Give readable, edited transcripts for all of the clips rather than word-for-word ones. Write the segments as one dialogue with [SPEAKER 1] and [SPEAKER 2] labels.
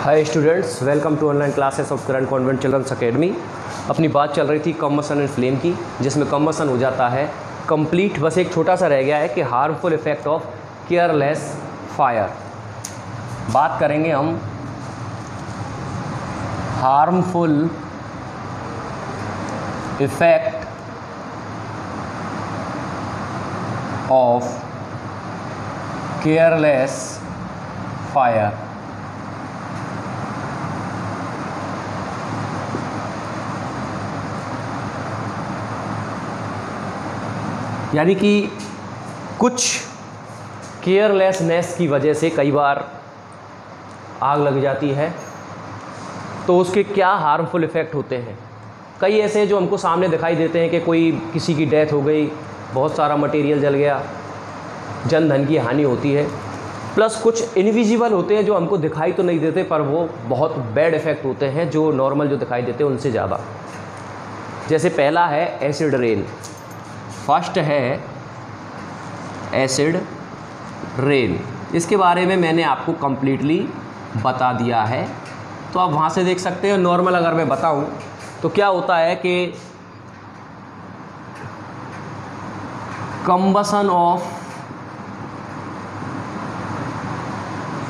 [SPEAKER 1] Hi students, welcome to online classes of Current Convent Children's Academy. अपनी बात चल रही थी कम्बसन एंड फ्लेम की, जिसमें कम्बसन हो जाता है कंप्लीट। बस एक छोटा सा रह गया है कि harmful effect of careless fire. बात करेंगे हम harmful effect of careless fire. यानी कि कुछ केयरलेसनेस की वजह से कई बार आग लग जाती है, तो उसके क्या हार्मफुल इफ़ेक्ट होते हैं। कई ऐसे जो हमको सामने दिखाई देते हैं कि कोई किसी की डेथ हो गई, बहुत सारा मटेरियल जल गया, जन धन की हानि होती है। प्लस कुछ इनविजिबल होते हैं जो हमको दिखाई तो नहीं देते, पर वो बहुत बैड इफ़ेक्ट होते हैं जो नॉर्मल जो दिखाई देते हैं उनसे ज़्यादा। जैसे पहला है एसिड रेन। फर्स्ट है एसिड रेन। इसके बारे में मैंने आपको कंप्लीटली बता दिया है, तो आप वहाँ से देख सकते हैं। नॉर्मल अगर मैं बताऊं तो क्या होता है कि कंबसन ऑफ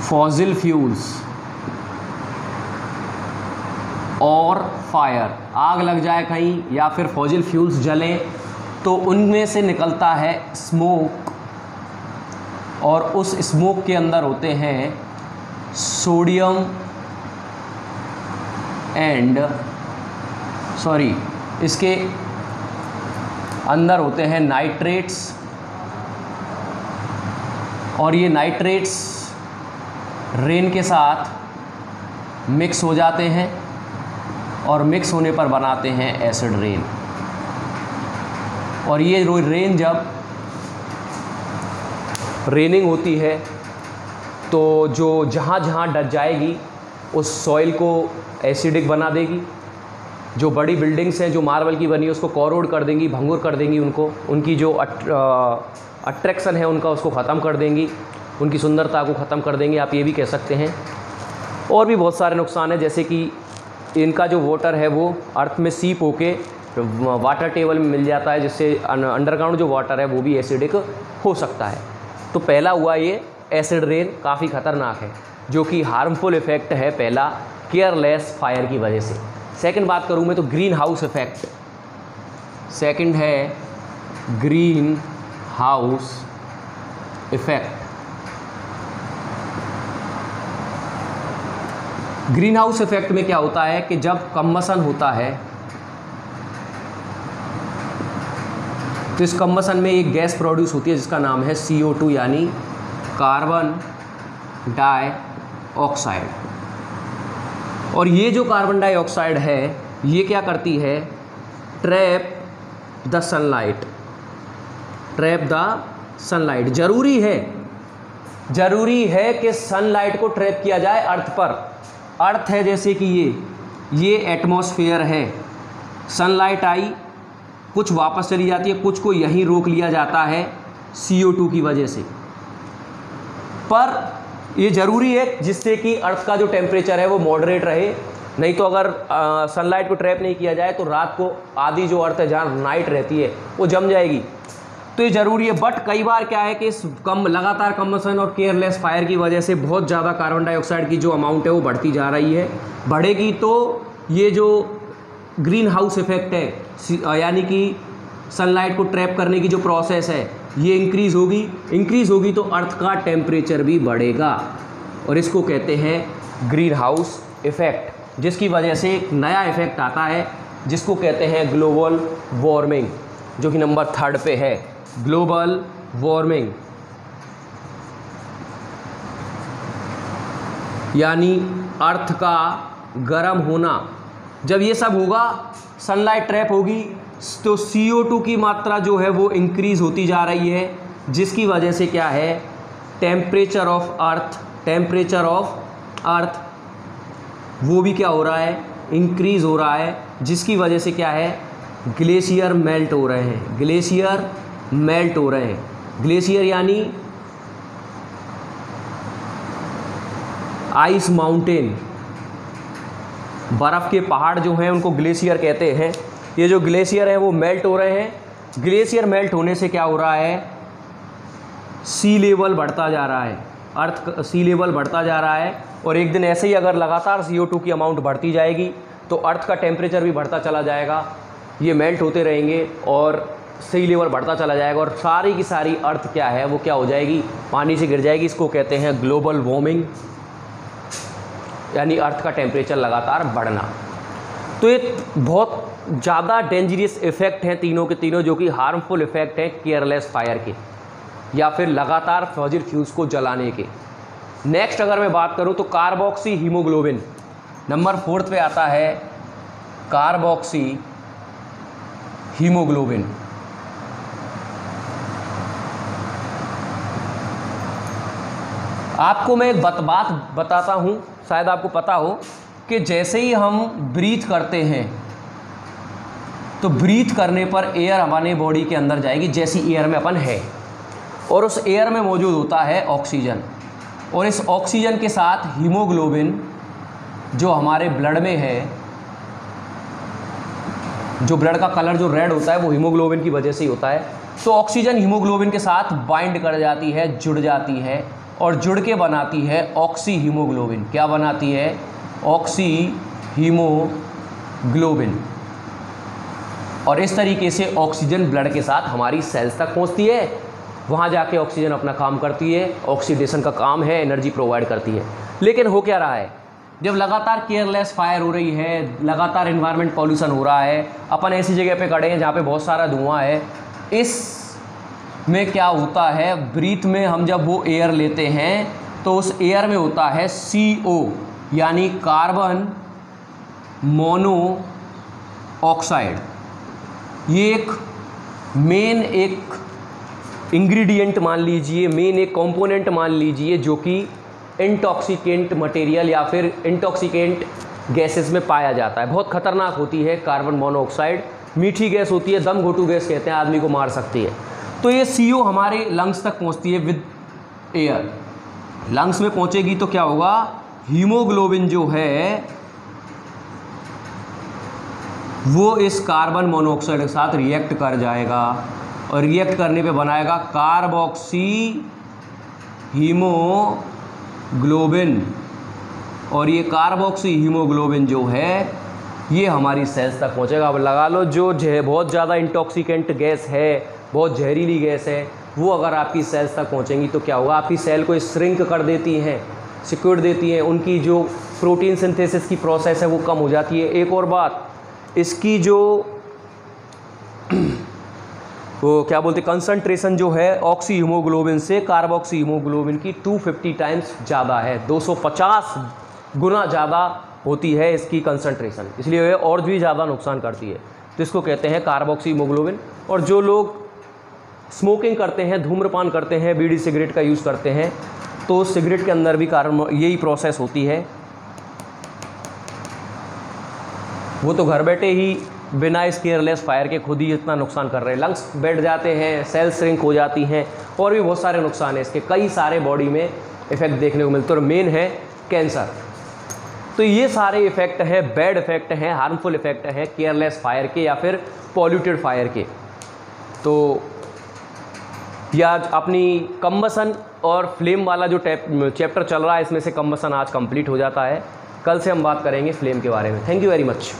[SPEAKER 1] फॉसिल फ्यूल्स और फायर, आग लग जाए कहीं या फिर फॉसिल फ्यूल्स जलें तो उनमें से निकलता है स्मोक, और उस स्मोक के अंदर होते हैं सोडियम एंड इसके अंदर होते हैं नाइट्रेट्स, और ये नाइट्रेट्स रेन के साथ मिक्स हो जाते हैं और मिक्स होने पर बनाते हैं एसिड रेन। और ये रेन जब रेनिंग होती है तो जो जहाँ जहाँ डच जाएगी उस सॉइल को एसिडिक बना देगी। जो बड़ी बिल्डिंग्स हैं जो मार्बल की बनी है उसको कोरोड कर देंगी, भंगुर कर देंगी, उनकी जो अट्रैक्शन है उनका उसको ख़त्म कर देंगी, उनकी सुंदरता को ख़त्म कर देंगे, आप ये भी कह सकते हैं। और भी बहुत सारे नुकसान हैं, जैसे कि इनका जो वाटर है वो अर्थ में सीप होके वाटर टेबल में मिल जाता है, जिससे अंडरग्राउंड जो वाटर है वो भी एसिडिक हो सकता है। तो पहला हुआ ये एसिड रेन, काफ़ी ख़तरनाक है, जो कि हार्मफुल इफ़ेक्ट है पहला केयरलेस फायर की वजह से। सेकंड बात करूँ मैं तो ग्रीन हाउस इफ़ेक्ट। सेकंड है green house effect. Green house effect में क्या होता है कि जब कम्बसन होता है तो इस कम्बसन में एक गैस प्रोड्यूस होती है जिसका नाम है CO2, यानी कार्बन डाइऑक्साइड। और ये जो कार्बन डाइऑक्साइड है ये क्या करती है, ट्रैप द सनलाइट। ज़रूरी है कि सनलाइट को ट्रैप किया जाए अर्थ पर। अर्थ है जैसे कि ये एटमॉस्फेयर है, सनलाइट आई, कुछ वापस चली जाती है, कुछ को यहीं रोक लिया जाता है CO2 की वजह से। पर ये ज़रूरी है जिससे कि अर्थ का जो टेम्परेचर है वो मॉडरेट रहे। नहीं तो अगर सनलाइट को ट्रैप नहीं किया जाए तो रात को आधी जो अर्थ है जहाँ नाइट रहती है वो जम जाएगी। तो ये ज़रूरी है। बट कई बार क्या है कि इस लगातार कम्बसन और केयरलेस फायर की वजह से बहुत ज़्यादा कार्बन डाइऑक्साइड की जो अमाउंट है वो बढ़ती जा रही है। बढ़ेगी तो ये जो ग्रीन हाउस इफ़ेक्ट है, यानी कि सनलाइट को ट्रैप करने की जो प्रोसेस है ये इंक्रीज़ होगी तो अर्थ का टेम्परेचर भी बढ़ेगा, और इसको कहते हैं ग्रीन हाउस इफ़ेक्ट। जिसकी वजह से एक नया इफ़ेक्ट आता है जिसको कहते हैं ग्लोबल वार्मिंग, जो कि नंबर 3 पे है, ग्लोबल वार्मिंग। यानी अर्थ का गर्म होना। जब ये सब होगा, सनलाइट ट्रैप होगी तो CO2 की मात्रा जो है वो इंक्रीज़ होती जा रही है, जिसकी वजह से क्या है, टेम्परेचर ऑफ अर्थ वो भी क्या हो रहा है, इंक्रीज़ हो रहा है, जिसकी वजह से क्या है, ग्लेशियर मेल्ट हो रहे हैं। ग्लेशियर यानी आइस माउंटेन, बर्फ़ के पहाड़ जो हैं उनको ग्लेशियर कहते हैं। ये जो ग्लेशियर हैं वो मेल्ट हो रहे हैं। ग्लेशियर मेल्ट होने से क्या हो रहा है, सी लेवल बढ़ता जा रहा है, अर्थ सी लेवल बढ़ता जा रहा है। और एक दिन ऐसे ही अगर लगातार CO2 की अमाउंट बढ़ती जाएगी तो अर्थ का टेम्परेचर भी बढ़ता चला जाएगा। ये मेल्ट होते रहेंगे और सी लेवल बढ़ता चला जाएगा और सारी की सारी अर्थ क्या है वो क्या हो जाएगी, पानी से गिर जाएगी। इसको कहते हैं ग्लोबल वार्मिंग, यानी अर्थ का टेम्परेचर लगातार बढ़ना। तो ये बहुत ज़्यादा डेंजरस इफ़ेक्ट हैं तीनों के तीनों, जो कि हार्मफुल इफ़ेक्ट हैं केयरलेस फायर के या फिर लगातार फॉसिल फ्यूल्स को जलाने के। नेक्स्ट अगर मैं बात करूं तो कार्बोक्सी हीमोग्लोबिन नंबर 4 पे आता है। कार्बोक्सी हीमोग्लोबिन आपको मैं एक बात बताता हूं, शायद आपको पता हो कि जैसे ही हम ब्रीथ करते हैं तो ब्रीथ करने पर एयर हमारे बॉडी के अंदर जाएगी, जैसी एयर में अपन है, और उस एयर में मौजूद होता है ऑक्सीजन। और इस ऑक्सीजन के साथ हीमोग्लोबिन जो हमारे ब्लड में है, जो ब्लड का कलर जो रेड होता है वो हीमोग्लोबिन की वजह से ही होता है। तो ऑक्सीजन हीमोग्लोबिन के साथ बाइंड कर जाती है, जुड़ जाती है और जुड़ के बनाती है ऑक्सी हीमोग्लोबिन। क्या बनाती है, ऑक्सी हीमोग्लोबिन। और इस तरीके से ऑक्सीजन ब्लड के साथ हमारी सेल्स तक पहुंचती है, वहाँ जाके ऑक्सीजन अपना काम करती है, ऑक्सीडेशन का काम है, एनर्जी प्रोवाइड करती है। लेकिन हो क्या रहा है, जब लगातार केयरलेस फायर हो रही है, लगातार एनवायरनमेंट पॉल्यूशन हो रहा है, अपन ऐसी जगह पे खड़े हैं जहाँ पे बहुत सारा धुआं है, इस में क्या होता है, ब्रीथ में हम जब वो एयर लेते हैं तो उस एयर में होता है CO यानी कार्बन मोनोऑक्साइड। ये एक मेन एक इंग्रेडिएंट मान लीजिए, मेन एक कंपोनेंट मान लीजिए, जो कि इंटॉक्सिकेंट मटेरियल या फिर इंटॉक्सिकेंट गैसेस में पाया जाता है। बहुत खतरनाक होती है कार्बन मोनोऑक्साइड, मीठी गैस होती है, दम घोटू गैस कहते हैं, आदमी को मार सकती है। तो ये CO हमारे लंग्स तक पहुंचती है विद एयर। लंग्स में पहुंचेगी तो क्या होगा, हीमोग्लोबिन जो है वो इस कार्बन मोनोऑक्साइड के साथ रिएक्ट कर जाएगा और रिएक्ट करने पे बनाएगा कार्बोक्सी हीमोग्लोबिन। और ये कार्बोक्सी हीमोग्लोबिन जो है ये हमारी सेल्स तक पहुंचेगा। अब लगा लो जो बहुत ज़्यादा इंटॉक्सिकेंट गैस है, बहुत जहरीली गैस है, वो अगर आपकी सेल्स तक पहुंचेंगी तो क्या होगा, आपकी सेल को श्रिंक कर देती हैं, सिक्योर देती हैं, उनकी जो प्रोटीन सिंथेसिस की प्रोसेस है वो कम हो जाती है। एक और बात, इसकी जो वो क्या बोलते कंसंट्रेशन जो है ऑक्सी हीमोग्लोबिन से कार्बोक्सी हीमोग्लोबिन की 250 टाइम्स ज़्यादा है, 250 गुना ज़्यादा होती है इसकी कंसंट्रेशन, इसलिए ये और भी ज़्यादा नुकसान करती है। तो इसको कहते हैं कार्बोक्सी हीमोग्लोबिन। और जो लोग स्मोकिंग करते हैं, धूम्रपान करते हैं, बीड़ी सिगरेट का यूज़ करते हैं, तो सिगरेट के अंदर भी यही प्रोसेस होती है। वो तो घर बैठे ही बिना इस केयरलेस फायर के खुद ही इतना नुकसान कर रहे हैं, लंग्स बैठ जाते हैं, सेल श्रिंक हो जाती हैं, और भी बहुत सारे नुकसान हैं इसके, कई सारे बॉडी में इफ़ेक्ट देखने को मिलते हैं। और मेन है कैंसर। तो ये सारे इफ़ेक्ट हैं, बैड इफ़ेक्ट हैं, हार्मफुल इफ़ेक्ट हैं केयरलेस फायर के या फिर पॉल्यूटेड फायर के। तो या अपनी कम्बसन और फ्लेम वाला जो चैप्टर चल रहा है, इसमें से कम्बसन आज कंप्लीट हो जाता है। कल से हम बात करेंगे फ्लेम के बारे में। Thank you very much.